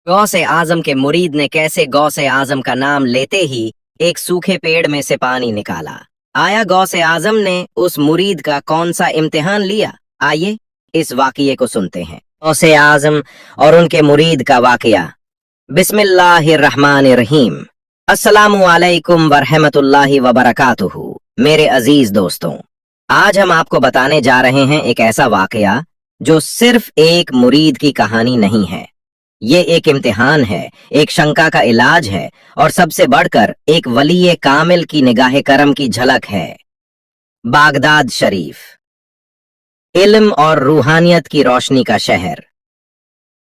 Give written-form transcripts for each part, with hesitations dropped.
गौसे आजम के मुरीद ने कैसे गौसे आजम का नाम लेते ही एक सूखे पेड़ में से पानी निकाला। आया गौसे आजम ने उस मुरीद का कौन सा इम्तिहान लिया? आइए इस वाकये को सुनते हैं। गौसे आजम और उनके मुरीद का वाकया। बिस्मिल्लाहिर्रहमानिर्रहीम। अस्सलामु अलैकुम वरहमतुल्लाहि वबरकातुहू। मेरे अजीज दोस्तों, आज हम आपको बताने जा रहे हैं एक ऐसा वाकया जो सिर्फ एक मुरीद की कहानी नहीं है। ये एक इम्तिहान है, एक शंका का इलाज है और सबसे बढ़कर एक वली कामिल की निगाह करम की झलक है। बागदाद शरीफ, इल्म और रूहानियत की रोशनी का शहर।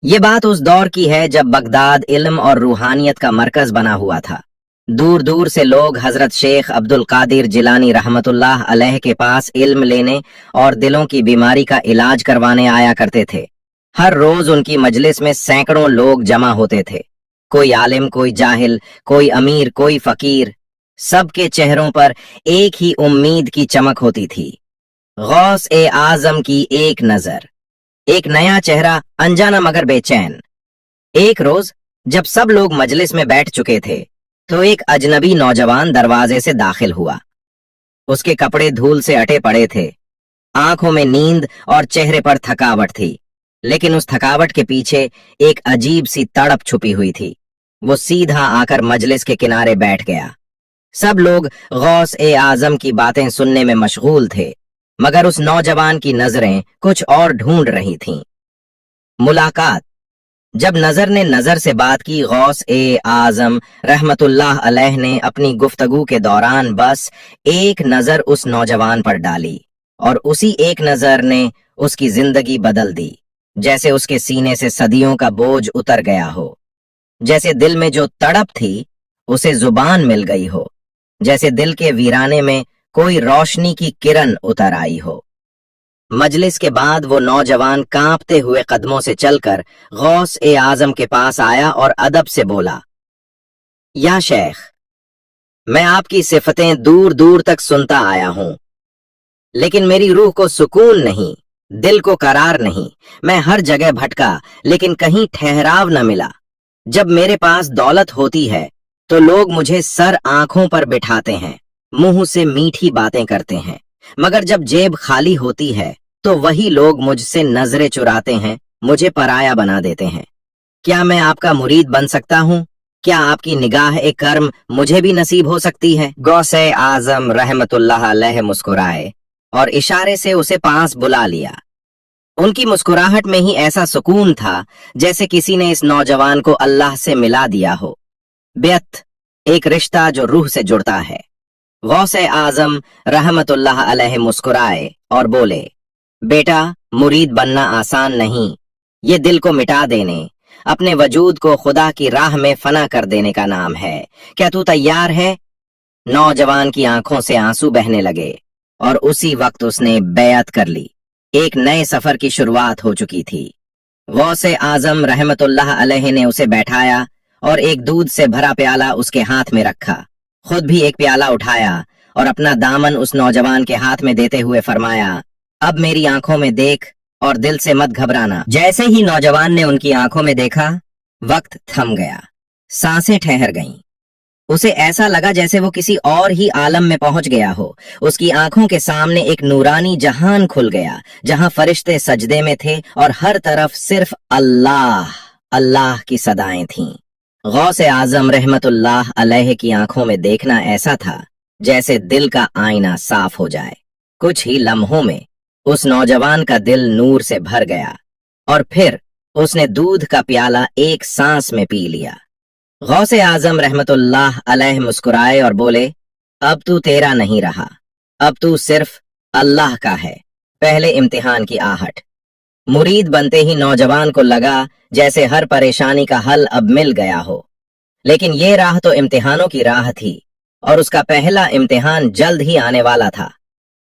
ये बात उस दौर की है जब बगदाद इल्म और रूहानियत का मरकज बना हुआ था। दूर दूर से लोग हजरत शेख अब्दुल कादिर जिलानी रहमतुल्लाह अलैह के पास इल्म लेने और दिलों की बीमारी का इलाज करवाने आया करते थे। हर रोज उनकी मजलिस में सैकड़ों लोग जमा होते थे। कोई आलिम, कोई जाहिल, कोई अमीर, कोई फकीर, सबके चेहरों पर एक ही उम्मीद की चमक होती थी। गौस ए आजम की एक नजर, एक नया चेहरा, अनजाना मगर बेचैन। एक रोज जब सब लोग मजलिस में बैठ चुके थे तो एक अजनबी नौजवान दरवाजे से दाखिल हुआ। उसके कपड़े धूल से अटे पड़े थे, आंखों में नींद और चेहरे पर थकावट थी, लेकिन उस थकावट के पीछे एक अजीब सी तड़प छुपी हुई थी। वो सीधा आकर मजलिस के किनारे बैठ गया। सब लोग गौस ए आजम की बातें सुनने में मशगूल थे, मगर उस नौजवान की नजरें कुछ और ढूंढ रही थीं। मुलाकात। जब नजर ने नजर से बात की, गौस ए आजम रहमतुल्लाह अलैह ने अपनी गुफ्तगू के दौरान बस एक नजर उस नौजवान पर डाली और उसी एक नजर ने उसकी जिंदगी बदल दी। जैसे उसके सीने से सदियों का बोझ उतर गया हो, जैसे दिल में जो तड़प थी उसे जुबान मिल गई हो, जैसे दिल के वीराने में कोई रोशनी की किरण उतर आई हो। मजलिस के बाद वो नौजवान कांपते हुए कदमों से चलकर गौस ए आजम के पास आया और अदब से बोला, या शेख, मैं आपकी सिफतें दूर दूर तक सुनता आया हूं, लेकिन मेरी रूह को सुकून नहीं, दिल को करार नहीं। मैं हर जगह भटका, लेकिन कहीं ठहराव न मिला। जब मेरे पास दौलत होती है तो लोग मुझे सर आंखों पर बिठाते हैं, मुंह से मीठी बातें करते हैं, मगर जब जेब खाली होती है तो वही लोग मुझसे नजरें चुराते हैं, मुझे पराया बना देते हैं। क्या मैं आपका मुरीद बन सकता हूँ? क्या आपकी निगाह ए कर्म मुझे भी नसीब हो सकती है? गौसे आजम रहमतुल्लाह अलैह मुस्कुराए और इशारे से उसे पास बुला लिया। उनकी मुस्कुराहट में ही ऐसा सुकून था जैसे किसी ने इस नौजवान को अल्लाह से मिला दिया हो। बेअत, एक रिश्ता जो रूह से जुड़ता है। गौसे आजम रहमतुल्लाह अलैह मुस्कुराए और बोले, बेटा, मुरीद बनना आसान नहीं। ये दिल को मिटा देने, अपने वजूद को खुदा की राह में फना कर देने का नाम है। क्या तू तैयार है? नौजवान की आंखों से आंसू बहने लगे और उसी वक्त उसने बैअत कर ली। एक नए सफर की शुरुआत हो चुकी थी। गौसे आजम रहमतुल्लाह अलैह ने उसे बैठाया और एक दूध से भरा प्याला उसके हाथ में रखा। खुद भी एक प्याला उठाया और अपना दामन उस नौजवान के हाथ में देते हुए फरमाया, अब मेरी आंखों में देख और दिल से मत घबराना। जैसे ही नौजवान ने उनकी आंखों में देखा, वक्त थम गया, सांसें ठहर गईं। उसे ऐसा लगा जैसे वो किसी और ही आलम में पहुंच गया हो। उसकी आंखों के सामने एक नूरानी जहान खुल गया, जहां फरिश्ते सजदे में थे और हर तरफ सिर्फ अल्लाह अल्लाह की सदाएं थीं। गौसे आजम रहमतुल्लाह अलैह की आंखों में देखना ऐसा था जैसे दिल का आईना साफ हो जाए। कुछ ही लम्हों में उस नौजवान का दिल नूर से भर गया और फिर उसने दूध का प्याला एक सांस में पी लिया। गौसे आजम रहमतुल्लाह अलैह मुस्कुराए और बोले, अब तू तेरा नहीं रहा, अब तू सिर्फ अल्लाह का है। पहले इम्तिहान की आहट। मुरीद बनते ही नौजवान को लगा जैसे हर परेशानी का हल अब मिल गया हो, लेकिन ये राह तो इम्तिहानों की राह थी और उसका पहला इम्तिहान जल्द ही आने वाला था।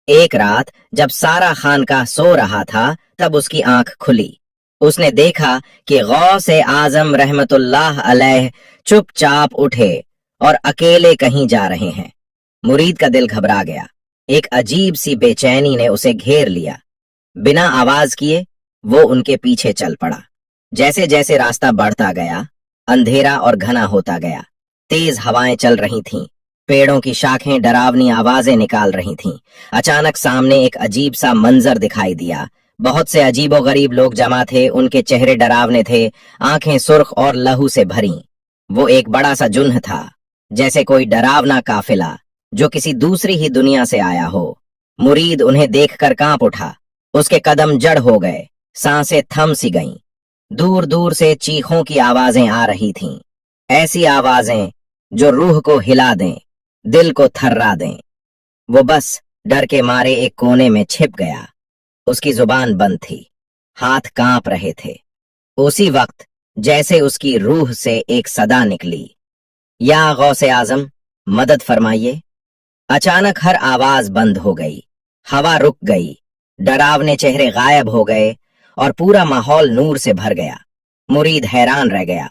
एक रात जब सारा खानकाह सो रहा था, तब उसकी आंख खुली। उसने देखा कि गौसे आजम रहमतुल्लाह अलैह चुपचाप उठे और अकेले कहीं जा रहे हैं। मुरीद का दिल घबरा गया। एक अजीब सी बेचैनी ने उसे घेर लिया। बिना आवाज किए वो उनके पीछे चल पड़ा। जैसे जैसे रास्ता बढ़ता गया, अंधेरा और घना होता गया। तेज हवाएं चल रही थीं, पेड़ों की शाखें डरावनी आवाजें निकाल रही थीं। अचानक सामने एक अजीब सा मंजर दिखाई दिया। बहुत से अजीबोगरीब लोग जमा थे, उनके चेहरे डरावने थे, आंखें सुर्ख और लहू से भरी। वो एक बड़ा सा जुन्ह था, जैसे कोई डरावना काफिला जो किसी दूसरी ही दुनिया से आया हो। मुरीद उन्हें देखकर कांप उठा, उसके कदम जड़ हो गए, सांसें थम सी गईं। दूर दूर से चीखों की आवाजें आ रही थीं, ऐसी आवाजें जो रूह को हिला दें, दिल को थर्रा दें। वो बस डर के मारे एक कोने में छिप गया। उसकी जुबान बंद थी, हाथ कांप रहे थे। उसी वक्त जैसे उसकी रूह से एक सदा निकली, या गौसे आजम, मदद फरमाइए। अचानक हर आवाज बंद हो गई, हवा रुक गई, डरावने चेहरे गायब हो गए और पूरा माहौल नूर से भर गया। मुरीद हैरान रह गया।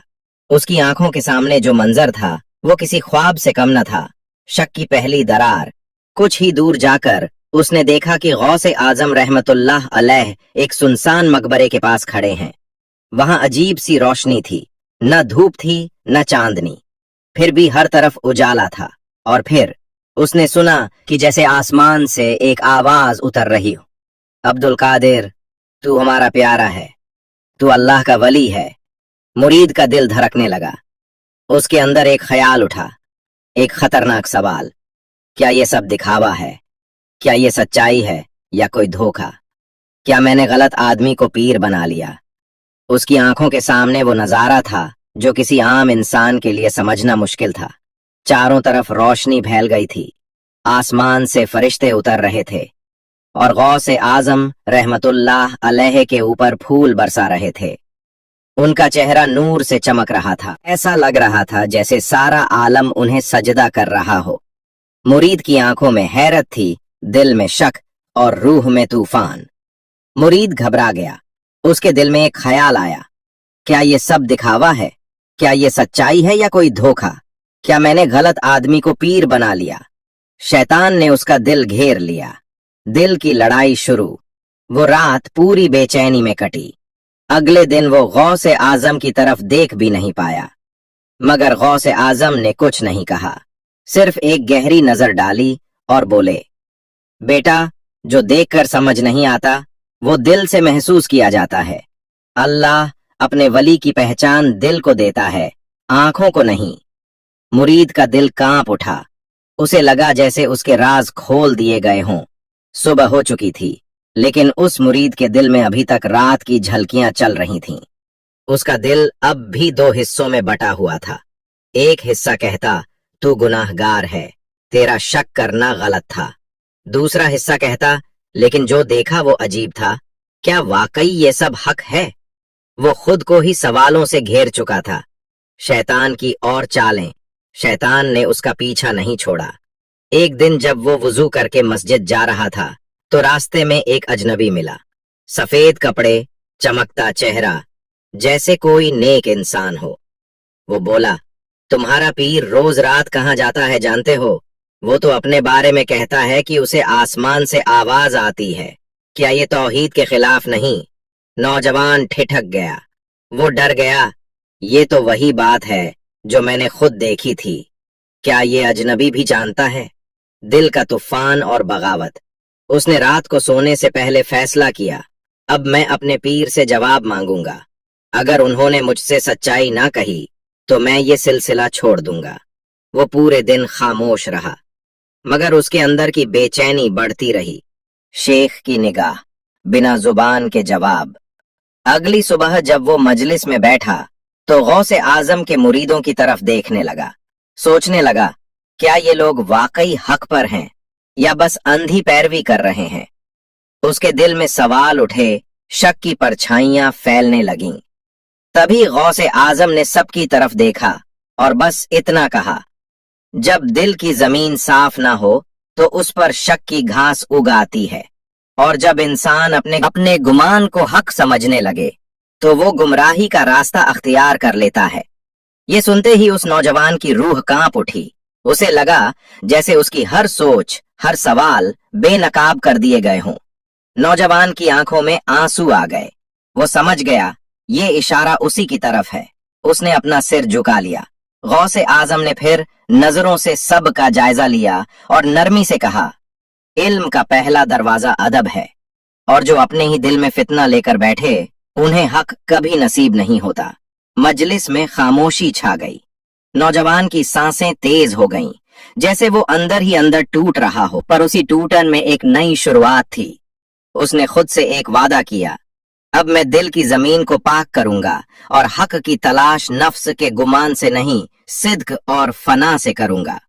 उसकी आंखों के सामने जो मंजर था वो किसी ख्वाब से कम न था। शक की पहली दरार। कुछ ही दूर जाकर उसने देखा कि गौसे आजम रहमतुल्लाह अलैह एक सुनसान मकबरे के पास खड़े हैं। वहां अजीब सी रोशनी थी, न धूप थी न चांदनी, फिर भी हर तरफ उजाला था। और फिर उसने सुना कि जैसे आसमान से एक आवाज उतर रही हो, अब्दुल कादिर, तू हमारा प्यारा है, तू अल्लाह का वली है। मुरीद का दिल धड़कने लगा। उसके अंदर एक ख्याल उठा, एक खतरनाक सवाल। क्या ये सब दिखावा है? क्या ये सच्चाई है या कोई धोखा? क्या मैंने गलत आदमी को पीर बना लिया? उसकी आंखों के सामने वो नजारा था जो किसी आम इंसान के लिए समझना मुश्किल था। चारों तरफ रोशनी फैल गई थी, आसमान से फरिश्ते उतर रहे थे और गौसे आजम रहमतुल्लाह अलैह के ऊपर फूल बरसा रहे थे। उनका चेहरा नूर से चमक रहा था, ऐसा लग रहा था जैसे सारा आलम उन्हें सजदा कर रहा हो। मुरीद की आंखों में हैरत थी, दिल में शक और रूह में तूफान। मुरीद घबरा गया। उसके दिल में एक ख्याल आया, क्या ये सब दिखावा है? क्या ये सच्चाई है या कोई धोखा? क्या मैंने गलत आदमी को पीर बना लिया? शैतान ने उसका दिल घेर लिया। दिल की लड़ाई शुरू। वो रात पूरी बेचैनी में कटी। अगले दिन वो गौसे आजम की तरफ देख भी नहीं पाया, मगर गौसे आजम ने कुछ नहीं कहा, सिर्फ एक गहरी नजर डाली और बोले, बेटा, जो देखकर समझ नहीं आता वो दिल से महसूस किया जाता है। अल्लाह अपने वली की पहचान दिल को देता है, आंखों को नहीं। मुरीद का दिल कांप उठा। उसे लगा जैसे उसके राज खोल दिए गए हों। सुबह हो चुकी थी, लेकिन उस मुरीद के दिल में अभी तक रात की झलकियां चल रही थीं। उसका दिल अब भी दो हिस्सों में बटा हुआ था। एक हिस्सा कहता, तू गुनाहगार है, तेरा शक करना गलत था। दूसरा हिस्सा कहता, लेकिन जो देखा वो अजीब था, क्या वाकई ये सब हक है? वो खुद को ही सवालों से घेर चुका था। शैतान की और चालें। शैतान ने उसका पीछा नहीं छोड़ा। एक दिन जब वो वुजू करके मस्जिद जा रहा था तो रास्ते में एक अजनबी मिला। सफेद कपड़े, चमकता चेहरा, जैसे कोई नेक इंसान हो। वो बोला, तुम्हारा पीर रोज रात कहाँ जाता है जानते हो? वो तो अपने बारे में कहता है कि उसे आसमान से आवाज आती है। क्या ये तौहीद के खिलाफ नहीं? नौजवान ठिठक गया। वो डर गया। ये तो वही बात है जो मैंने खुद देखी थी। क्या ये अजनबी भी जानता है? दिल का तूफान और बगावत। उसने रात को सोने से पहले फैसला किया, अब मैं अपने पीर से जवाब मांगूंगा। अगर उन्होंने मुझसे सच्चाई ना कही तो मैं ये सिलसिला छोड़ दूंगा। वो पूरे दिन खामोश रहा, मगर उसके अंदर की बेचैनी बढ़ती रही। शेख की निगाह, बिना जुबान के जवाब। अगली सुबह जब वो मजलिस में बैठा तो गौसे आजम के मुरीदों की तरफ देखने लगा। सोचने लगा, क्या ये लोग वाकई हक पर हैं या बस अंधी पैरवी कर रहे हैं? उसके दिल में सवाल उठे, शक की परछाइयां फैलने लगीं। तभी गौसे आजम ने सबकी तरफ देखा और बस इतना कहा, जब दिल की जमीन साफ ना हो तो उस पर शक की घास उगाती है, और जब इंसान अपने गुमान को हक समझने लगे तो वो गुमराही का रास्ता अख्तियार कर लेता है। ये सुनते ही उस नौजवान की रूह कांप उठी। उसे लगा जैसे उसकी हर सोच, हर सवाल बेनकाब कर दिए गए हों। नौजवान की आंखों में आंसू आ गए। वो समझ गया ये इशारा उसी की तरफ है। उसने अपना सिर झुका लिया। गौसे आजम ने फिर नजरों से सब का जायजा लिया और नरमी से कहा, इल्म का पहला दरवाजा अदब है, और जो अपने ही दिल में फितना लेकर बैठे उन्हें हक कभी नसीब नहीं होता। मजलिस में खामोशी छा गई। नौजवान की सांसें तेज हो गईं, जैसे वो अंदर ही अंदर टूट रहा हो, पर उसी टूटन में एक नई शुरुआत थी। उसने खुद से एक वादा किया, अब मैं दिल की जमीन को पाक करूंगा और हक की तलाश नफ्स के गुमान से नहीं, सिद्क और फना से करूंगा।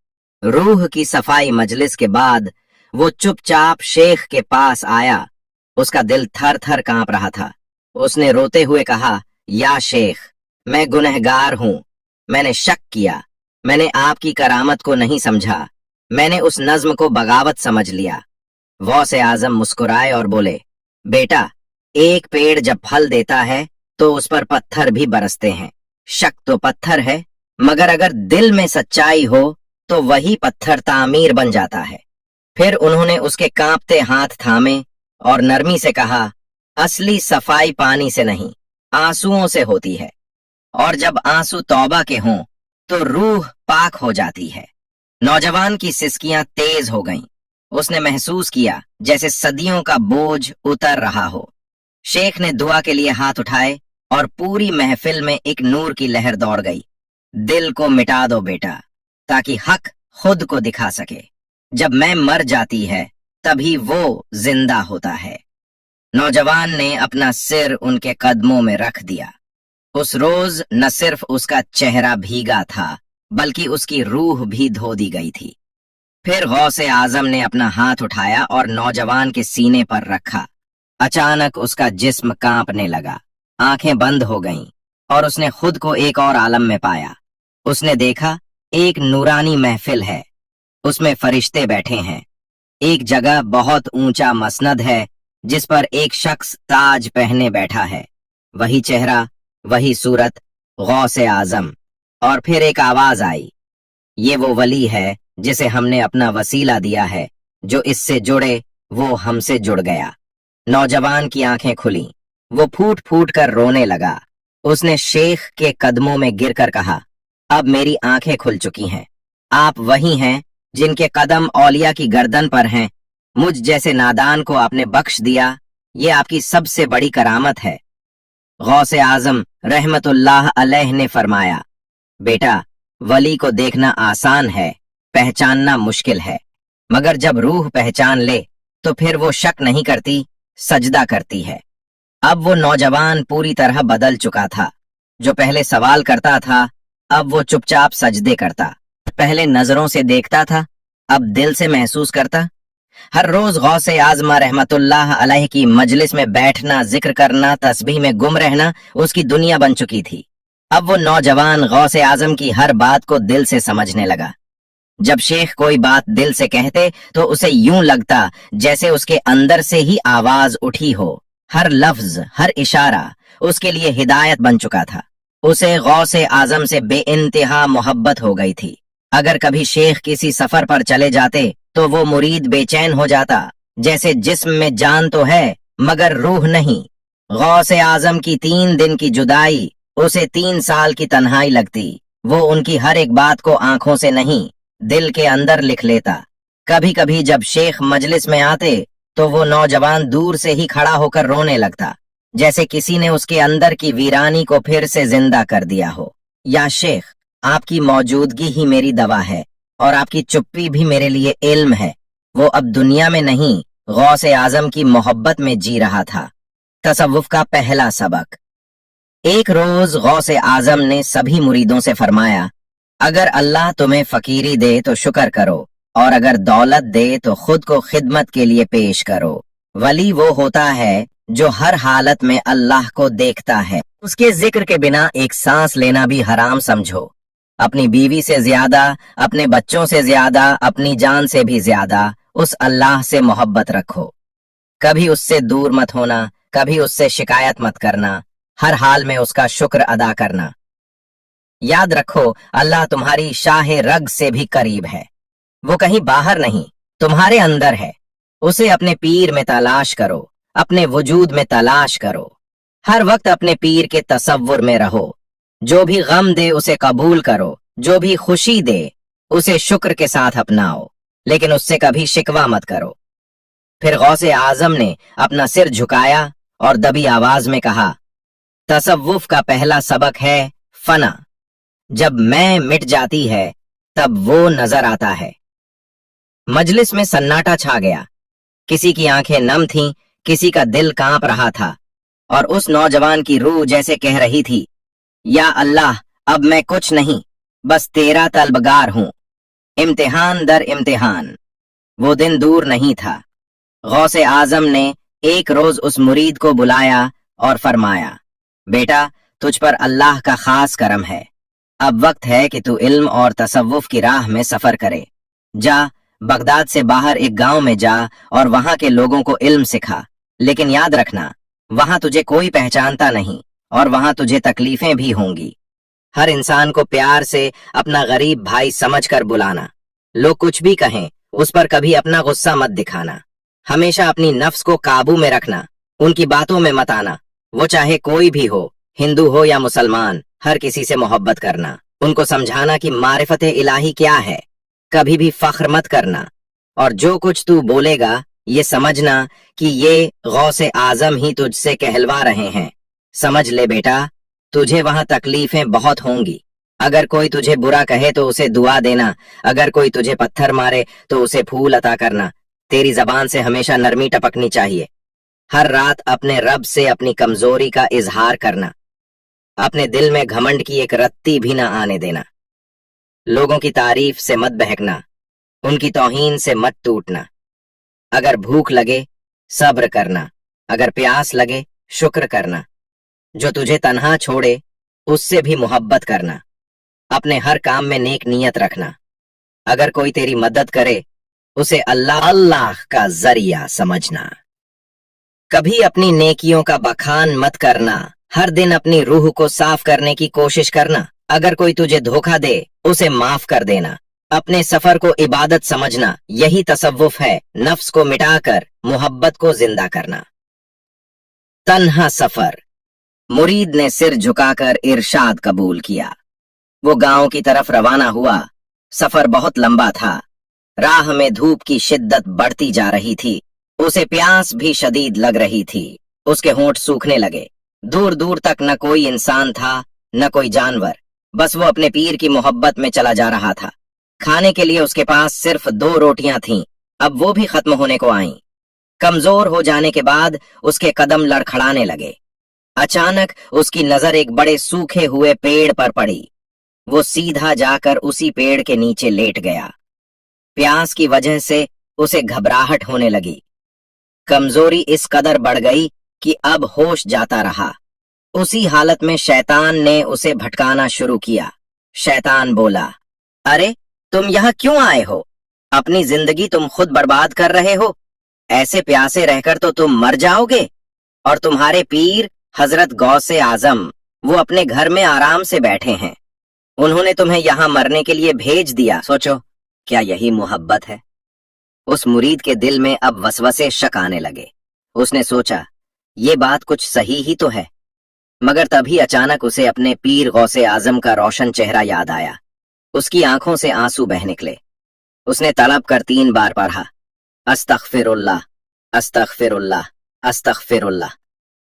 रूह की सफाई मजलिस के बाद वो चुपचाप शेख के पास आया। उसका दिल थर थर कांप रहा था। उसने रोते हुए कहा, या शेख, मैं गुनहगार हूं। मैंने शक किया, मैंने आपकी करामत को नहीं समझा, मैंने उस नज्म को बगावत समझ लिया। गौसे आजम मुस्कुराए और बोले, बेटा, एक पेड़ जब फल देता है तो उस पर पत्थर भी बरसते हैं। शक तो पत्थर है, मगर अगर दिल में सच्चाई हो तो वही पत्थर तामीर बन जाता है। फिर उन्होंने उसके कांपते हाथ थामे और नरमी से कहा, असली सफाई पानी से नहीं, आंसुओं से होती है, और जब आंसू तौबा के हों तो रूह पाक हो जाती है। नौजवान की सिसकियां तेज हो गईं। उसने महसूस किया जैसे सदियों का बोझ उतर रहा हो। शेख ने दुआ के लिए हाथ उठाए और पूरी महफिल में एक नूर की लहर दौड़ गई। दिल को मिटा दो बेटा, ताकि हक खुद को दिखा सके। जब मैं मर जाती है तभी वो जिंदा होता है। नौजवान ने अपना सिर उनके कदमों में रख दिया। उस रोज न सिर्फ उसका चेहरा भीगा था, बल्कि उसकी रूह भी धो दी गई थी। फिर गौसे आजम ने अपना हाथ उठाया और नौजवान के सीने पर रखा। अचानक उसका जिस्म कांपने लगा, आंखें बंद हो गईं और उसने खुद को एक और आलम में पाया। उसने देखा, एक नूरानी महफिल है, उसमें फरिश्ते बैठे हैं। एक जगह बहुत ऊंचा मसनद है जिस पर एक शख्स ताज पहने बैठा है। वही चेहरा, वही सूरत, गौसे आजम। और फिर एक आवाज आई, ये वो वली है जिसे हमने अपना वसीला दिया है, जो इससे जुड़े वो हमसे जुड़ गया। नौजवान की आंखें खुली, वो फूट फूट कर रोने लगा। उसने शेख के कदमों में गिरकर कहा, अब मेरी आंखें खुल चुकी हैं। आप वही हैं जिनके कदम औलिया की गर्दन पर हैं। मुझ जैसे नादान को आपने बख्श दिया, ये आपकी सबसे बड़ी करामत है। गौसे आजम रहमतुल्लाह अलैह ने फरमाया, बेटा, वली को देखना आसान है, पहचानना मुश्किल है, मगर जब रूह पहचान ले तो फिर वो शक नहीं करती, सजदा करती है। अब वो नौजवान पूरी तरह बदल चुका था। जो पहले सवाल करता था, अब वो चुपचाप सजदे करता। पहले नजरों से देखता था, अब दिल से महसूस करता। हर रोज गौसे आजमा रहमतुल्लाह अलैह की मजलिस में बैठना, जिक्र करना, तस्बीह में गुम रहना उसकी दुनिया बन चुकी थी। अब वो नौजवान गौसे आजम की हर बात को दिल से समझने लगा। जब शेख कोई बात दिल से कहते तो उसे यूं लगता जैसे उसके अंदर से ही आवाज उठी हो। हर लफ्ज, हर इशारा उसके लिए हिदायत बन चुका था। उसे गौसे आजम से बेइंतहा मोहब्बत हो गई थी। अगर कभी शेख किसी सफर पर चले जाते तो वो मुरीद बेचैन हो जाता, जैसे जिस्म में जान तो है मगर रूह नहीं। गौसे आजम की 3 दिन की जुदाई उसे 3 साल की तन्हाई लगती। वो उनकी हर एक बात को आंखों से नहीं, दिल के अंदर लिख लेता। कभी कभी जब शेख मजलिस में आते तो वो नौजवान दूर से ही खड़ा होकर रोने लगता, जैसे किसी ने उसके अंदर की वीरानी को फिर से जिंदा कर दिया हो। या शेख, आपकी मौजूदगी ही मेरी दवा है और आपकी चुप्पी भी मेरे लिए इल्म है। वो अब दुनिया में नहीं, गौसे आजम की मोहब्बत में जी रहा था। तसव्वुफ का पहला सबक। एक रोज गौसे आजम ने सभी मुरीदों से फरमाया, अगर अल्लाह तुम्हें फकीरी दे तो शुक्र करो, और अगर दौलत दे तो खुद को खिदमत के लिए पेश करो। वली वो होता है जो हर हालत में अल्लाह को देखता है। उसके जिक्र के बिना एक सांस लेना भी हराम समझो। अपनी बीवी से ज्यादा, अपने बच्चों से ज्यादा, अपनी जान से भी ज्यादा उस अल्लाह से मोहब्बत रखो। कभी उससे दूर मत होना, कभी उससे शिकायत मत करना, हर हाल में उसका शुक्र अदा करना। याद रखो, अल्लाह तुम्हारी शाह रग से भी करीब है। वो कहीं बाहर नहीं, तुम्हारे अंदर है। उसे अपने पीर में तलाश करो, अपने वजूद में तलाश करो। हर वक्त अपने पीर के तसव्वुर में रहो। जो भी गम दे उसे कबूल करो, जो भी खुशी दे उसे शुक्र के साथ अपनाओ, लेकिन उससे कभी शिकवा मत करो। फिर गौसे आजम ने अपना सिर झुकाया और दबी आवाज में कहा, तसव्वुफ का पहला सबक है फना। जब मैं मिट जाती है तब वो नजर आता है। मजलिस में सन्नाटा छा गया। किसी की आंखें नम थीं, किसी का दिल कांप रहा था, और उस नौजवान की रूह जैसे कह रही थी, या अल्लाह, अब मैं कुछ नहीं, बस तेरा तलबगार हूं। इम्तिहान दर इम्तिहान। वो दिन दूर नहीं था। गौसे आजम ने एक रोज उस मुरीद को बुलाया और फरमाया, बेटा, तुझ पर अल्लाह का खास करम है। अब वक्त है कि तू इल्म और तसव्वुफ की राह में सफर करे। जा, बगदाद से बाहर एक गांव में जा और वहां के लोगों को इल्म सिखा, लेकिन याद रखना, वहां तुझे कोई पहचानता नहीं और वहां तुझे तकलीफें भी होंगी। हर इंसान को प्यार से अपना गरीब भाई समझकर बुलाना। लोग कुछ भी कहें, उस पर कभी अपना गुस्सा मत दिखाना। हमेशा अपनी नफ्स को काबू में रखना, उनकी बातों में मत आना। वो चाहे कोई भी हो, हिंदू हो या मुसलमान, हर किसी से मोहब्बत करना। उनको समझाना कि मारिफत इलाही क्या है। कभी भी फख्र मत करना, और जो कुछ तू बोलेगा ये समझना कि ये गौसे आजम ही तुझसे कहलवा रहे हैं। समझ ले बेटा, तुझे वहां तकलीफें बहुत होंगी। अगर कोई तुझे बुरा कहे तो उसे दुआ देना, अगर कोई तुझे पत्थर मारे तो उसे फूल अता करना। तेरी जबान से हमेशा नरमी टपकनी चाहिए। हर रात अपने रब से अपनी कमजोरी का इजहार करना। अपने दिल में घमंड की एक रत्ती भी ना आने देना। लोगों की तारीफ से मत बहकना, उनकी तौहीन से मत टूटना। अगर भूख लगे सब्र करना, अगर प्यास लगे शुक्र करना। जो तुझे तन्हा छोड़े उससे भी मोहब्बत करना। अपने हर काम में नेक नियत रखना। अगर कोई तेरी मदद करे उसे अल्लाह का जरिया समझना। कभी अपनी नेकियों का बखान मत करना। हर दिन अपनी रूह को साफ करने की कोशिश करना। अगर कोई तुझे धोखा दे उसे माफ कर देना। अपने सफर को इबादत समझना, यही तसव्वुफ है, नफ्स को मिटाकर मोहब्बत को जिंदा करना। तन्हा सफर। मुरीद ने सिर झुकाकर इरशाद कबूल किया। वो गांव की तरफ रवाना हुआ। सफर बहुत लंबा था। राह में धूप की शिद्दत बढ़ती जा रही थी। उसे प्यास भी शदीद लग रही थी। उसके होंठ सूखने लगे। दूर दूर तक न कोई इंसान था न कोई जानवर, बस वो अपने पीर की मोहब्बत में चला जा रहा था। खाने के लिए उसके पास सिर्फ 2 रोटियां थीं, अब वो भी खत्म होने को आईं। कमजोर हो जाने के बाद उसके कदम लड़खड़ाने लगे। अचानक उसकी नजर एक बड़े सूखे हुए पेड़ पर पड़ी। वो सीधा जाकर उसी पेड़ के नीचे लेट गया। प्यास की वजह से उसे घबराहट होने लगी। कमजोरी इस कदर बढ़ गई कि अब होश जाता रहा। उसी हालत में शैतान ने उसे भटकाना शुरू किया। शैतान बोला, अरे तुम यहाँ क्यों आए हो? अपनी जिंदगी तुम खुद बर्बाद कर रहे हो। ऐसे प्यासे रहकर तो तुम मर जाओगे। और तुम्हारे पीर हजरत गौसे आजम, वो अपने घर में आराम से बैठे हैं। उन्होंने तुम्हें यहाँ मरने के लिए भेज दिया। सोचो, क्या यही मोहब्बत है? उस मुरीद के दिल में अब वसवसे शक आने लगे। उसने सोचा, ये बात कुछ सही ही तो है। मगर तभी अचानक उसे अपने पीर गौसे आजम का रोशन चेहरा याद आया। उसकी आंखों से आंसू बह निकले। उसने तलब कर 3 बार पढ़ा, अस्तगफिरुल्लाह, अस्तगफिरुल्लाह, अस्तगफिरुल्लाह।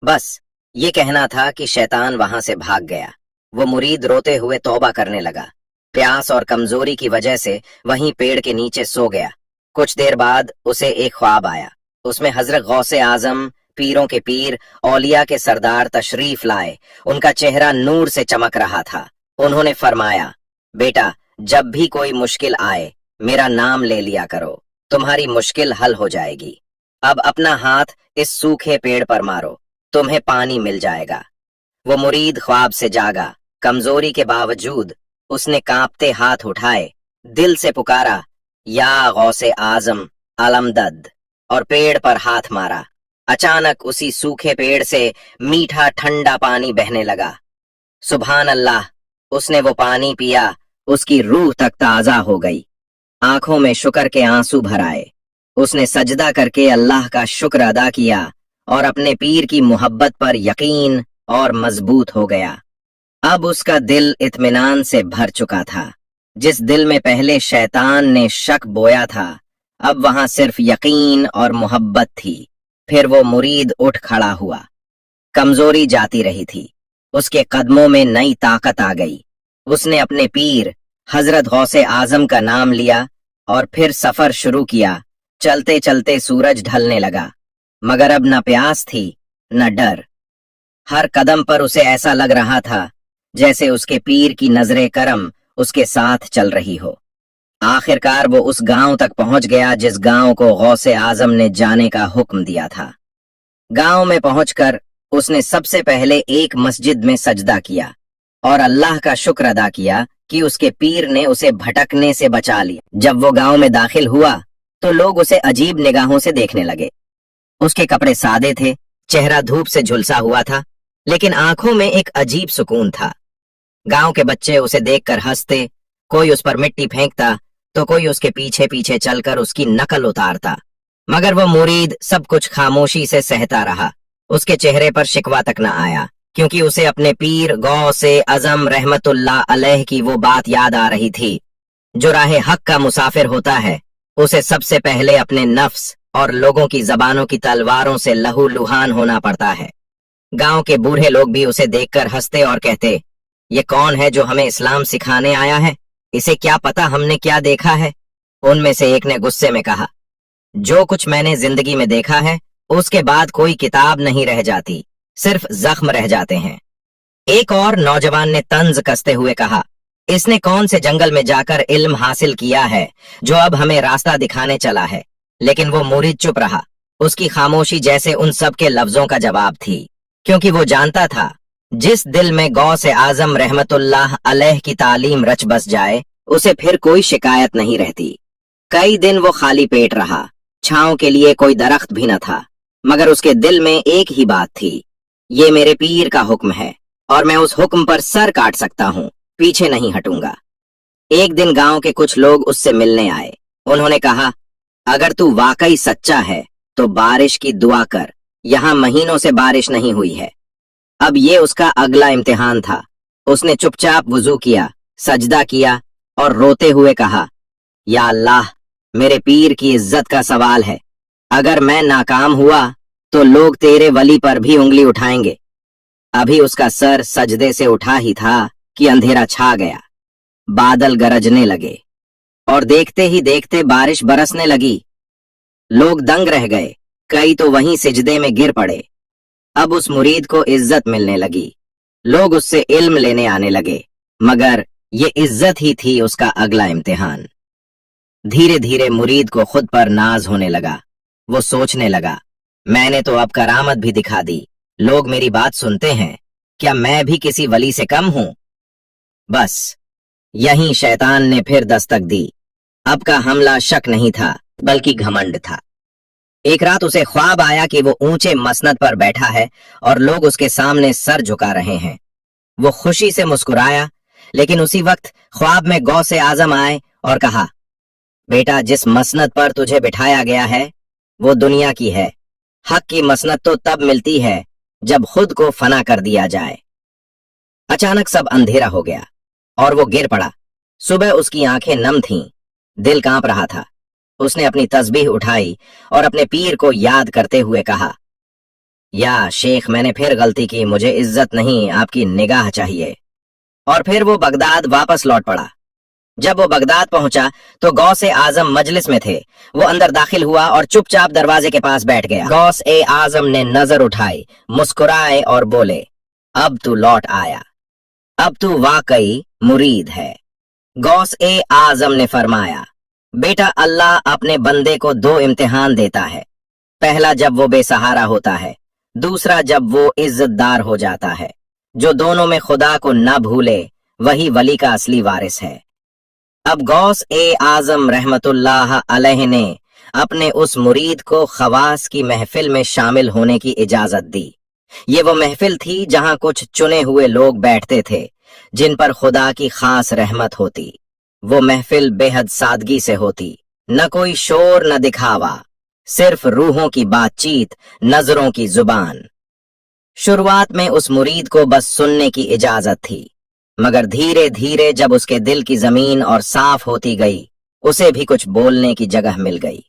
बस ये कहना था कि शैतान वहां से भाग गया। वो मुरीद रोते हुए तौबा करने लगा। प्यास और कमजोरी की वजह से वहीं पेड़ के नीचे सो गया। कुछ देर बाद उसे एक ख्वाब आया। उसमें हजरत गौसे आजम, पीरों के पीर, औलिया के सरदार तशरीफ लाए। उनका चेहरा नूर से चमक रहा था। उन्होंने फरमाया, बेटा, जब भी कोई मुश्किल आए मेरा नाम ले लिया करो, तुम्हारी मुश्किल हल हो जाएगी। अब अपना हाथ इस सूखे पेड़ पर मारो, तुम्हें पानी मिल जाएगा। वो मुरीद ख्वाब से जागा। कमजोरी के बावजूद उसने कांपते हाथ उठाए, दिल से पुकारा, या गौसे आजम अलमदद, और पेड़ पर हाथ मारा। अचानक उसी सूखे पेड़ से मीठा ठंडा पानी बहने लगा। सुभान अल्लाह, उसने वो पानी पिया, उसकी रूह तक ताजा हो गई। आंखों में शुक्र के आंसू भर आए। उसने सजदा करके अल्लाह का शुक्र अदा किया और अपने पीर की मोहब्बत पर यकीन और मजबूत हो गया। अब उसका दिल इत्मीनान से भर चुका था। जिस दिल में पहले शैतान ने शक बोया था, अब वहां सिर्फ यकीन और मोहब्बत थी। फिर वो मुरीद उठ खड़ा हुआ। कमजोरी जाती रही थी, उसके कदमों में नई ताकत आ गई। उसने अपने पीर हजरत गौसे आजम का नाम लिया और फिर सफर शुरू किया। चलते चलते सूरज ढलने लगा, मगर अब न प्यास थी न डर। हर कदम पर उसे ऐसा लग रहा था जैसे उसके पीर की नजरे करम उसके साथ चल रही हो। आखिरकार वो उस गांव तक पहुंच गया जिस गांव को गौसे आजम ने जाने का हुक्म दिया था। गांव में पहुंचकर उसने सबसे पहले एक मस्जिद में सजदा किया और अल्लाह का शुक्र अदा किया कि उसके पीर ने उसे भटकने से बचा लिया। जब वो गांव में दाखिल हुआ तो लोग उसे अजीब निगाहों से देखने लगे। उसके कपड़े सादे थे, चेहरा धूप से झुलसा हुआ था, लेकिन आंखों में एक अजीब सुकून था। गांव के बच्चे उसे देखकर हंसते, कोई उस पर मिट्टी फेंकता तो कोई उसके पीछे पीछे चलकर उसकी नकल उतारता, मगर वो मुरीद सब कुछ खामोशी से सहता रहा। उसके चेहरे पर शिकवा तक न आया, क्योंकि उसे अपने पीर गौसे आजम रहमतुल्लाह अलैह की वो बात याद आ रही थी। जो राहे हक का मुसाफिर होता है, उसे सबसे पहले अपने नफ्स और लोगों की जबानों की तलवारों से लहू लुहान होना पड़ता है। गांव के बूढ़े लोग भी उसे देखकर हंसते और कहते, ये कौन है जो हमें इस्लाम सिखाने आया है? इसे क्या पता हमने क्या देखा है। उनमें से एक ने गुस्से में कहा, जो कुछ मैंने जिंदगी में देखा है उसके बाद कोई किताब नहीं रह जाती, सिर्फ जख्म रह जाते हैं। एक और नौजवान ने तंज कसते हुए कहा, इसने कौन से जंगल में जाकर इल्म हासिल किया है जो अब हमें रास्ता दिखाने चला है। लेकिन वो मुरीद चुप रहा। उसकी खामोशी जैसे उन सब के लफ्जों का जवाब थी, क्योंकि वो जानता था जिस दिल में गौसे आजम रहमतुल्लाह अलैह की तालीम रच बस जाए उसे फिर कोई शिकायत नहीं रहती। कई दिन वो खाली पेट रहा, छांव के लिए कोई दरख्त भी न था, मगर उसके दिल में एक ही बात थी, ये मेरे पीर का हुक्म है और मैं उस हुक्म पर सर काट सकता हूँ, पीछे नहीं हटूंगा। एक दिन गांव के कुछ लोग उससे मिलने आए। उन्होंने कहा, अगर तू वाकई सच्चा है तो बारिश की दुआ कर, यहाँ महीनों से बारिश नहीं हुई है। अब ये उसका अगला इम्तिहान था। उसने चुपचाप वुजू किया, सजदा किया और रोते हुए कहा, या अल्लाह, मेरे पीर की इज्जत का सवाल है, अगर मैं नाकाम हुआ तो लोग तेरे वली पर भी उंगली उठाएंगे। अभी उसका सर सजदे से उठा ही था कि अंधेरा छा गया। बादल गरजने लगे और देखते ही देखते बारिश बरसने लगी। लोग दंग रह गए, कई तो वहीं सिजदे में गिर पड़े। अब उस मुरीद को इज्जत मिलने लगी, लोग उससे इल्म लेने आने लगे, मगर ये इज्जत ही थी उसका अगला इम्तिहान। धीरे धीरे मुरीद को खुद पर नाज होने लगा। वो सोचने लगा, मैंने तो अब करामत भी दिखा दी, लोग मेरी बात सुनते हैं, क्या मैं भी किसी वली से कम हूं? बस यहीं शैतान ने फिर दस्तक दी। अब का हमला शक नहीं था बल्कि घमंड था। एक रात उसे ख्वाब आया कि वो ऊंचे मसनद पर बैठा है और लोग उसके सामने सर झुका रहे हैं। वो खुशी से मुस्कुराया, लेकिन उसी वक्त ख्वाब में गौसे आजम आए और कहा, बेटा, जिस मसनद पर तुझे बिठाया गया है वो दुनिया की है। हक की मसनद तो तब मिलती है जब खुद को फना कर दिया जाए। अचानक सब अंधेरा हो गया और वो गिर पड़ा। सुबह उसकी आंखें नम थीं, दिल कांप रहा था। उसने अपनी तस्बीह उठाई और अपने पीर को याद करते हुए कहा, या शेख, मैंने फिर गलती की, मुझे इज्जत नहीं आपकी निगाह चाहिए। और फिर वो बगदाद वापस लौट पड़ा। जब वो बगदाद पहुंचा तो गौसे आजम मजलिस में थे। वो अंदर दाखिल हुआ और चुपचाप दरवाजे के पास बैठ गया। गौसे आजम ने नजर उठाई, मुस्कुराए और बोले, अब तू लौट आया, अब तू वाकई मुरीद है। गौसे आजम ने फरमाया, बेटा, अल्लाह अपने बंदे को दो इम्तिहान देता है, पहला जब वो बेसहारा होता है, दूसरा जब वो इज्जतदार हो जाता है। जो दोनों में खुदा को न भूले वही वली का असली वारिस है। अब गौस ए आजम रहमतुल्लाह अलैह ने अपने उस मुरीद को खवास की महफिल में शामिल होने की इजाजत दी। ये वो महफिल थी जहां कुछ चुने हुए लोग बैठते थे जिन पर खुदा की खास रहमत होती। वो महफिल बेहद सादगी से होती, न कोई शोर न दिखावा, सिर्फ रूहों की बातचीत, नजरों की जुबान। शुरुआत में उस मुरीद को बस सुनने की इजाजत थी, मगर धीरे धीरे जब उसके दिल की जमीन और साफ होती गई, उसे भी कुछ बोलने की जगह मिल गई।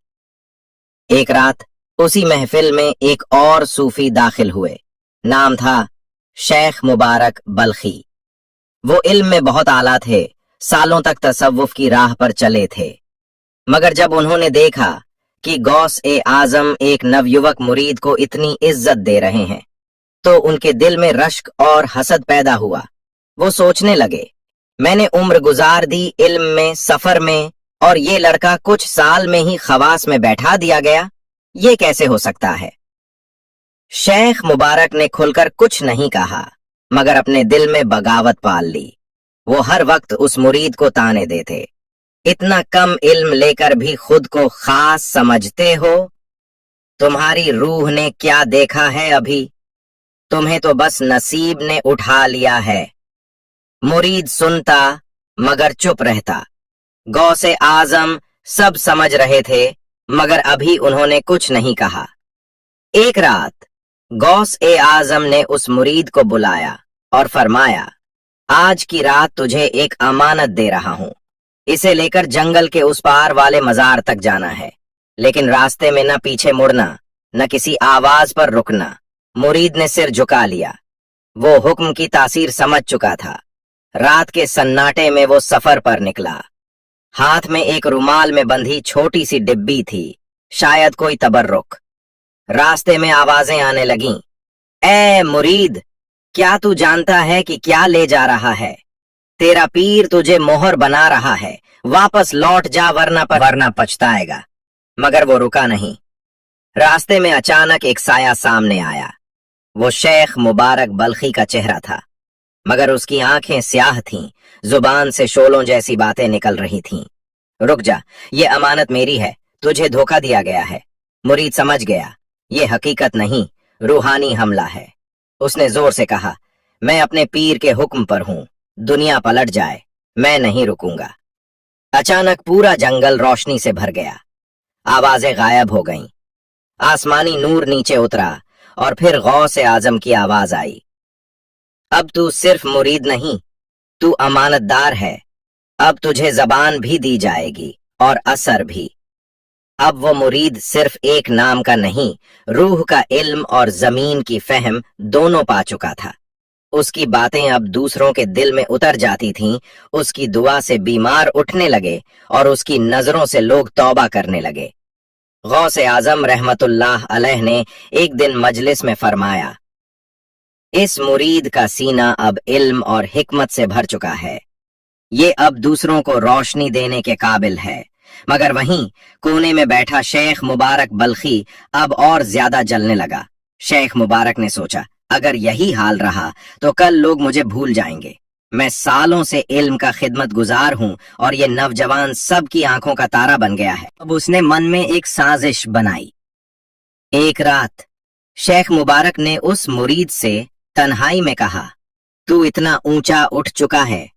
एक रात उसी महफिल में एक और सूफी दाखिल हुए। नाम था शेख मुबारक बल्खी। वो इल्म में बहुत आला थे, सालों तक तसव्वुफ की राह पर चले थे। मगर जब उन्होंने देखा कि गौस ए आजम एक नवयुवक मुरीद को इतनी इज्जत दे रहे हैं, तो उनके दिल में रश्क और हसद पैदा हुआ। वो सोचने लगे, मैंने उम्र गुजार दी इल्म में, सफर में, और ये लड़का कुछ साल में ही खवास में बैठा दिया गया। ये कैसे हो सकता है? शेख मुबारक ने खुलकर कुछ नहीं कहा, मगर अपने दिल में बगावत पाल ली। वो हर वक्त उस मुरीद को ताने देते, इतना कम इल्म लेकर भी खुद को खास समझते हो? तुम्हारी रूह ने क्या देखा है अभी? तुम्हें तो बस नसीब ने उठा लिया है। मुरीद सुनता मगर चुप रहता। गौसे आजम सब समझ रहे थे, मगर अभी उन्होंने कुछ नहीं कहा। एक रात गौस ए आजम ने उस मुरीद को बुलाया और फरमाया, आज की रात तुझे एक अमानत दे रहा हूं। इसे लेकर जंगल के उस पार वाले मजार तक जाना है, लेकिन रास्ते में न पीछे मुड़ना, न किसी आवाज पर रुकना। मुरीद ने सिर झुका लिया। वो हुक्म की तासीर समझ चुका था। रात के सन्नाटे में वो सफर पर निकला। हाथ में एक रुमाल में बंधी छोटी सी डिब्बी थी, शायद कोई तबर्रुक। रास्ते में आवाजें आने लगीं, ए मुरीद, क्या तू जानता है कि क्या ले जा रहा है? तेरा पीर तुझे मोहर बना रहा है, वापस लौट जा वरना पछताएगा। मगर वो रुका नहीं। रास्ते में अचानक एक साया सामने आया। वो शेख मुबारक बल्खी का चेहरा था, मगर उसकी आंखें स्याह थीं, जुबान से शोलों जैसी बातें निकल रही थीं। रुक जा, ये अमानत मेरी है, तुझे धोखा दिया गया है। मुरीद समझ गया, ये हकीकत नहीं, रूहानी हमला है। उसने जोर से कहा, मैं अपने पीर के हुक्म पर हूं, दुनिया पलट जाए, मैं नहीं रुकूंगा। अचानक पूरा जंगल रोशनी से भर गया। आवाजें गायब हो गईं। आसमानी नूर नीचे उतरा और फिर गौसे आजम की आवाज आई, अब तू सिर्फ मुरीद नहीं, तू अमानतदार है। अब तुझे जबान भी दी जाएगी और असर भी। अब वो मुरीद सिर्फ एक नाम का नहीं, रूह का इल्म और जमीन की फहम दोनों पा चुका था। उसकी बातें अब दूसरों के दिल में उतर जाती थीं। उसकी दुआ से बीमार उठने लगे और उसकी नजरों से लोग तौबा करने लगे। गौसे आजम रहमतुल्लाह अलैह ने एक दिन मजलिस में फरमाया, इस मुरीद का सीना अब इल्म और हिकमत से भर चुका है। ये अब दूसरों को रोशनी देने के काबिल है। मगर वहीं कोने में बैठा शेख मुबारक बल्खी अब और ज्यादा जलने लगा। शेख मुबारक ने सोचा, अगर यही हाल रहा तो कल लोग मुझे भूल जाएंगे। मैं सालों से इल्म का खिदमत गुजार हूं और ये नौजवान सबकी आंखों का तारा बन गया है। अब उसने मन में एक साजिश बनाई। एक रात शेख मुबारक ने उस मुरीद से तन्हाई में कहा, तू इतना ऊंचा उठ चुका है,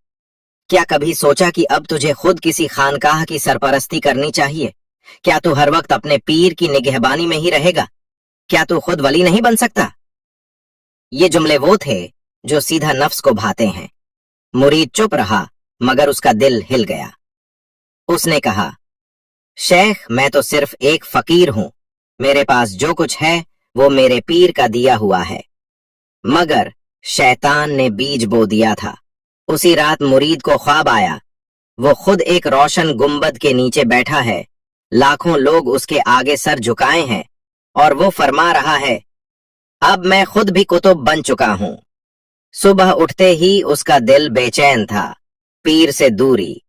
क्या कभी सोचा कि अब तुझे खुद किसी खानकाह की सरपरस्ती करनी चाहिए? क्या तू हर वक्त अपने पीर की निगहबानी में ही रहेगा? क्या तू खुद वली नहीं बन सकता? ये जुमले वो थे जो सीधा नफ्स को भाते हैं। मुरीद चुप रहा, मगर उसका दिल हिल गया। उसने कहा, शेख, मैं तो सिर्फ एक फकीर हूं। मेरे पास जो कुछ है वो मेरे पीर का दिया हुआ है। मगर शैतान ने बीज बो दिया था। उसी रात मुरीद को ख्वाब आया, वो खुद एक रोशन गुंबद के नीचे बैठा है, लाखों लोग उसके आगे सर झुकाए हैं और वो फरमा रहा है, अब मैं खुद भी कुतुब बन चुका हूं। सुबह उठते ही उसका दिल बेचैन था, पीर से दूरी।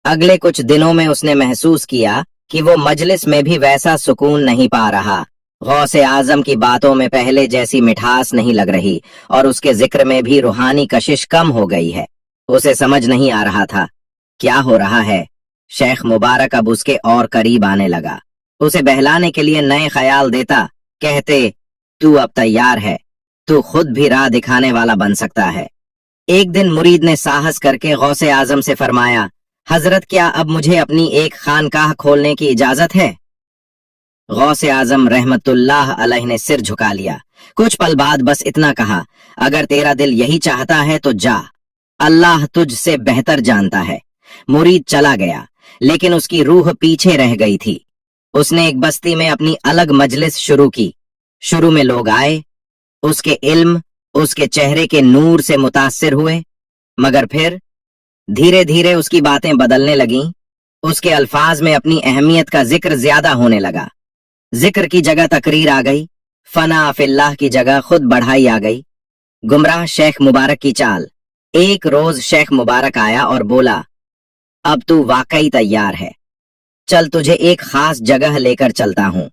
अगले कुछ दिनों में उसने महसूस किया कि वो मजलिस में भी वैसा सुकून नहीं पा रहा। गौसे आजम की बातों में पहले जैसी मिठास नहीं लग रही और उसके जिक्र में भी रूहानी कशिश कम हो गई है। उसे समझ नहीं आ रहा था क्या हो रहा है। शेख मुबारक अब उसके और करीब आने लगा, उसे बहलाने के लिए नए ख्याल देता, कहते, तू अब तैयार है, तू खुद भी राह दिखाने वाला बन सकता है। एक दिन मुरीद ने साहस करके गौसे आजम से फरमाया, हजरत, क्या अब मुझे अपनी एक खानकाह खोलने की इजाजत है? गौसे आजम रहमतुल्लाह अलैह ने सिर झुका लिया कुछ पल बाद बस इतना कहा, अगर तेरा दिल यही चाहता है तो जा, अल्लाह तुझसे बेहतर जानता है। मुरीद चला गया, लेकिन उसकी रूह पीछे रह गई थी। उसने एक बस्ती में अपनी अलग मजलिस शुरू की। शुरू में लोग आए, उसके इल्म, उसके चेहरे के नूर से मुतासिर हुए, मगर फिर धीरे धीरे उसकी बातें बदलने लगीं। उसके अल्फाज में अपनी अहमियत का जिक्र ज्यादा होने लगा। जिक्र की जगह तकरीर आ गई, फना फिल्लाह की जगह खुद बढ़ाई आ गई। गुमराह शेख मुबारक की चाल। एक रोज शेख मुबारक आया और बोला, अब तू वाकई तैयार है, चल तुझे एक खास जगह लेकर चलता हूं,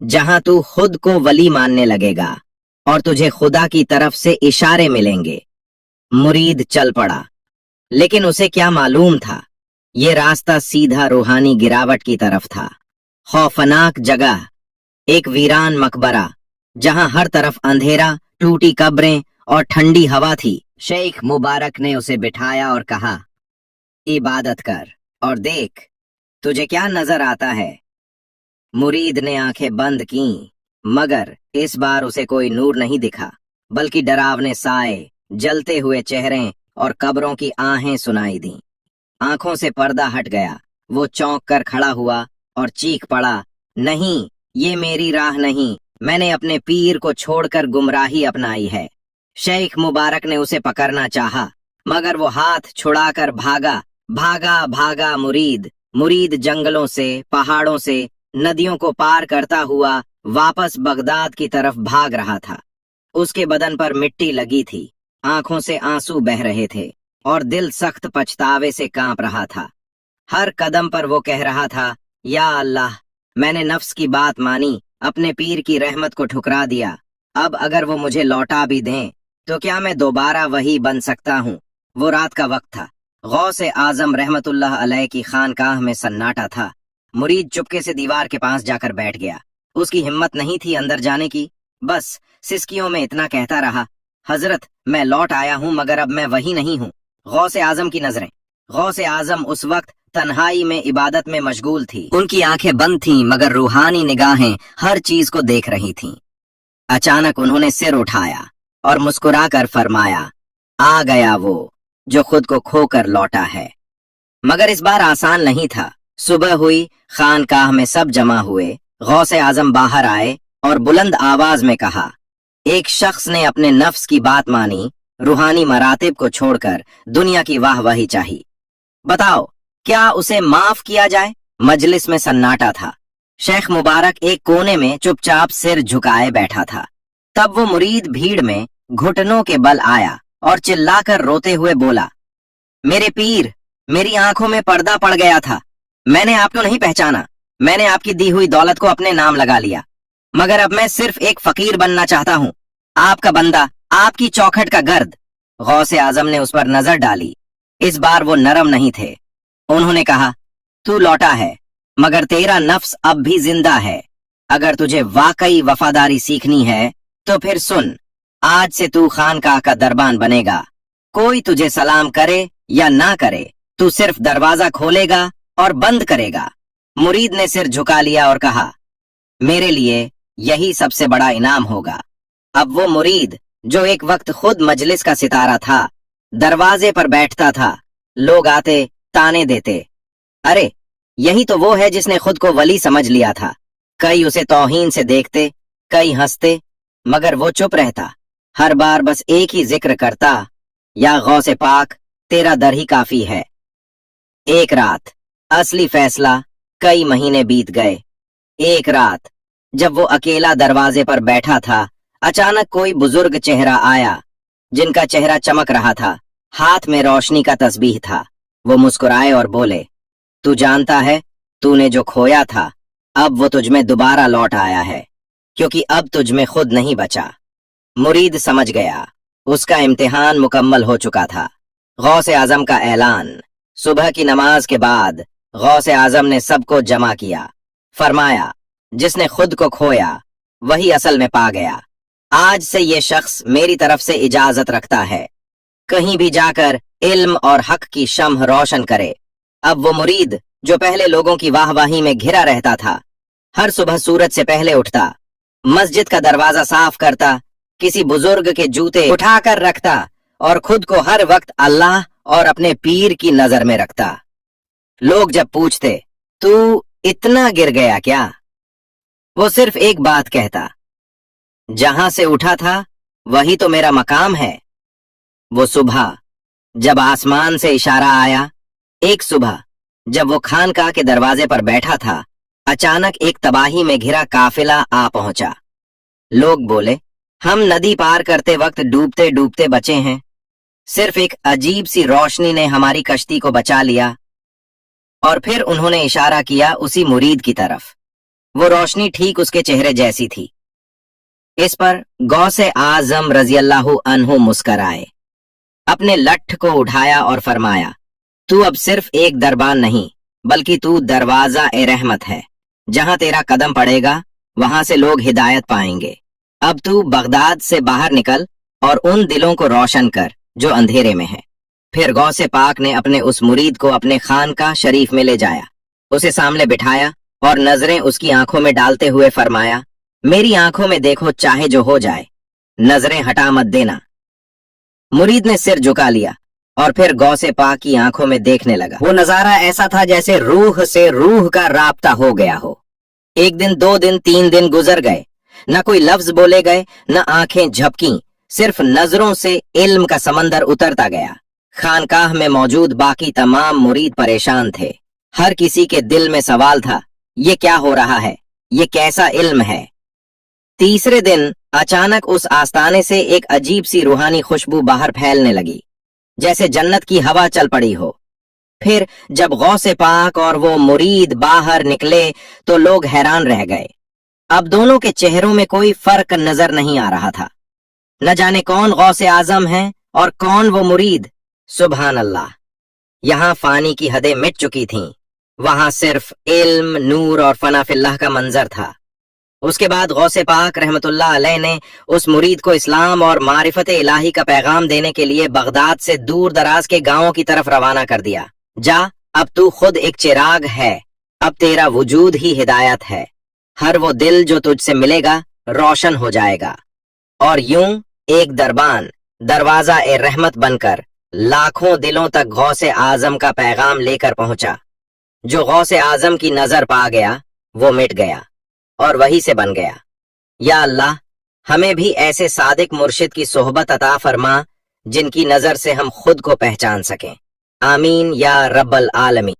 जहां तू खुद को वली मानने लगेगा और तुझे खुदा की तरफ से इशारे मिलेंगे। मुरीद चल पड़ा, लेकिन उसे क्या मालूम था, ये रास्ता सीधा रूहानी गिरावट की तरफ था। खौफनाक जगह, एक वीरान मकबरा, जहां हर तरफ अंधेरा, टूटी कब्रें और ठंडी हवा थी। शेख मुबारक ने उसे बिठाया और कहा, इबादत कर और देख तुझे क्या नजर आता है। मुरीद ने आंखें बंद कीं, मगर इस बार उसे कोई नूर नहीं दिखा, बल्कि डरावने साए, जलते हुए चेहरे और कब्रों की आहें सुनाई दी। आंखों से पर्दा हट गया। वो चौंक कर खड़ा हुआ और चीख पड़ा, नहीं, ये मेरी राह नहीं, मैंने अपने पीर को छोड़कर गुमराही अपनाई है। शेख मुबारक ने उसे पकड़ना चाहा, मगर वो हाथ छुड़ाकर भागा। भागा भागा मुरीद जंगलों से, पहाड़ों से, नदियों को पार करता हुआ वापस बगदाद की तरफ भाग रहा था। उसके बदन पर मिट्टी लगी थी, आंखों से आंसू बह रहे थे और दिल सख्त पछतावे से कांप रहा था। हर कदम पर वो कह रहा था, या अल्लाह, मैंने नफ्स की बात मानी, अपने पीर की रहमत को ठुकरा दिया। अब अगर वो मुझे लौटा भी दें तो क्या मैं दोबारा वही बन सकता हूँ। वो रात का वक्त था। गौसे आजम रहमतुल्लाह अलैह की खानकाह में सन्नाटा था। मुरीद चुपके से दीवार के पास जाकर बैठ गया। उसकी हिम्मत नहीं थी अंदर जाने की, बस सिसकियों में इतना कहता रहा, हजरत, मैं लौट आया हूँ, मगर अब मैं वही नहीं हूँ। गौसे आजम की नजरें। गौसे आजम उस वक्त तन्हाई में इबादत में मशगूल थी। उनकी आंखें बंद थीं, मगर रूहानी निगाहें हर चीज को देख रही थीं। अचानक उन्होंने सिर उठाया और मुस्कुराकर फरमाया, आ गया वो जो खुद को खोकर लौटा है। मगर इस बार आसान नहीं था। सुबह हुई, खानकाह में सब जमा हुए। गौसे आजम बाहर आए और बुलंद आवाज में कहा, एक शख्स ने अपने नफ्स की बात मानी, रूहानी मरातिब को छोड़कर दुनिया की वाहवाही चाही। बताओ, क्या उसे माफ किया जाए? मजलिस में सन्नाटा था। शेख मुबारक एक कोने में चुपचाप सिर झुकाए बैठा था। तब वो मुरीद भीड़ में घुटनों के बल आया और चिल्लाकर रोते हुए बोला, मेरे पीर, मेरी आंखों में पर्दा पड़ गया था, मैंने आपको नहीं पहचाना, मैंने आपकी दी हुई दौलत को अपने नाम लगा लिया, मगर अब मैं सिर्फ एक फकीर बनना चाहता हूँ, आपका बंदा, आपकी चौखट का गर्द। गौसे आजम ने उस पर नजर डाली। इस बार वो नरम नहीं थे। उन्होंने कहा, तू लौटा है, मगर तेरा नफ्स अब भी जिंदा है। अगर तुझे वाकई वफादारी सीखनी है तो फिर सुन, आज से तू खानकाह का दरबान बनेगा। कोई तुझे सलाम करे या ना करे, तू सिर्फ दरवाजा खोलेगा और बंद करेगा। मुरीद ने सिर झुका लिया और कहा, मेरे लिए यही सबसे बड़ा इनाम होगा। अब वो मुरीद जो एक वक्त खुद मजलिस का सितारा था, दरवाजे पर बैठता था। लोग आते, ताने देते, अरे यही तो वो है जिसने खुद को वली समझ लिया था। कई उसे तौहीन से देखते, कई हंसते, मगर वो चुप रहता। हर बार बस एक ही जिक्र करता, या गौसे पाक, तेरा दर ही काफी है। एक रात, असली फैसला, कई महीने बीत गए। एक रात जब वो अकेला दरवाजे पर बैठा था, अचानक कोई बुजुर्ग चेहरा आया, जिनका चेहरा चमक रहा था, हाथ में रोशनी का तस्बीह था। वो मुस्कुराए और बोले, तू जानता है, तूने जो खोया था, अब वो तुझमें दोबारा लौट आया है, क्योंकि अब तुझमें खुद नहीं बचा। मुरीद समझ गया, उसका इम्तिहान मुकम्मल हो चुका था। गौसे आजम का ऐलान। सुबह की नमाज के बाद गौसे आजम ने सबको जमा किया। फरमाया, जिसने खुद को खोया वही असल में पा गया। आज से ये शख्स मेरी तरफ से इजाजत रखता है, कहीं भी जाकर इल्म और हक की शम्ह रोशन करे। अब वो मुरीद जो पहले लोगों की वाहवाही में घिरा रहता था, हर सुबह सूरज से पहले उठता, मस्जिद का दरवाजा साफ करता, किसी बुजुर्ग के जूते उठाकर रखता और खुद को हर वक्त अल्लाह और अपने पीर की नजर में रखता। लोग जब पूछते, तू इतना गिर गया क्या, वो सिर्फ एक बात कहता, जहां से उठा था वही तो मेरा मकाम है। वो सुबह जब आसमान से इशारा आया, एक सुबह जब वो खानकाह के दरवाजे पर बैठा था, अचानक एक तबाही में घिरा काफिला आ पहुंचा। लोग बोले, हम नदी पार करते वक्त डूबते डूबते बचे हैं, सिर्फ एक अजीब सी रोशनी ने हमारी कश्ती को बचा लिया। और फिर उन्होंने इशारा किया उसी मुरीद की तरफ। वो रोशनी ठीक उसके चेहरे जैसी थी। इस पर गौसे आजम रज़ियल्लाहु अन्हु मुस्कराए, अपने लठ को उठाया और फरमाया, तू अब सिर्फ एक दरबान नहीं बल्कि तू दरवाजा ए रहमत है। जहां तेरा कदम पड़ेगा वहां से लोग हिदायत पाएंगे। अब तू बगदाद से बाहर निकल और उन दिलों को रोशन कर जो अंधेरे में हैं। फिर गौसे पाक ने अपने उस मुरीद को अपने खानकाह शरीफ में ले जाया, उसे सामने बिठाया और नजरें उसकी आंखों में डालते हुए फरमाया, मेरी आंखों में देखो चाहे जो हो जाए, नजरें हटा मत देना। मुरीद ने सिर झुका लिया और फिर गौसे पाक की आंखों में देखने लगा। वो नजारा ऐसा था जैसे रूह से रूह का राब्ता हो गया हो। एक दिन, 2 दिन, 3 दिन गुजर गए, न कोई लफ्ज बोले गए, न आंखें झपकी, सिर्फ नजरों से इल्म का समंदर उतरता गया। खानकाह में मौजूद बाकी तमाम मुरीद परेशान थे। हर किसी के दिल में सवाल था, ये क्या हो रहा है, ये कैसा इल्म है। तीसरे दिन अचानक उस आस्ताने से एक अजीब सी रूहानी खुशबू बाहर फैलने लगी, जैसे जन्नत की हवा चल पड़ी हो। फिर जब गौसे पाक और वो मुरीद बाहर निकले तो लोग हैरान रह गए। अब दोनों के चेहरों में कोई फर्क नजर नहीं आ रहा था। न जाने कौन गौसे आजम है और कौन वो मुरीद। सुभान अल्लाह, यहाँ फानी की हदें मिट चुकी थीं, वहां सिर्फ इल्म, नूर और फना फिल्लाह का मंजर था। उसके बाद गौसे पाक रहमतुल्लाह अलैह ने उस मुरीद को इस्लाम और मारिफत इलाही का पैगाम देने के लिए बगदाद से दूर दराज के गांवों की तरफ रवाना कर दिया। जा, अब तू खुद एक चिराग है, अब तेरा वजूद ही हिदायत है। हर वो दिल जो तुझसे मिलेगा रोशन हो जाएगा। और यूं एक दरबान दरवाजा ए रहमत बनकर लाखों दिलों तक गौसे आजम का पैगाम लेकर पहुंचा। जो गौसे आजम की नजर पा गया वो मिट गया और वही से बन गया। या अल्लाह, हमें भी ऐसे सादिक मुर्शिद की सोहबत अता फरमा जिनकी नजर से हम खुद को पहचान सकें। आमीन या रब्बल आलमीन।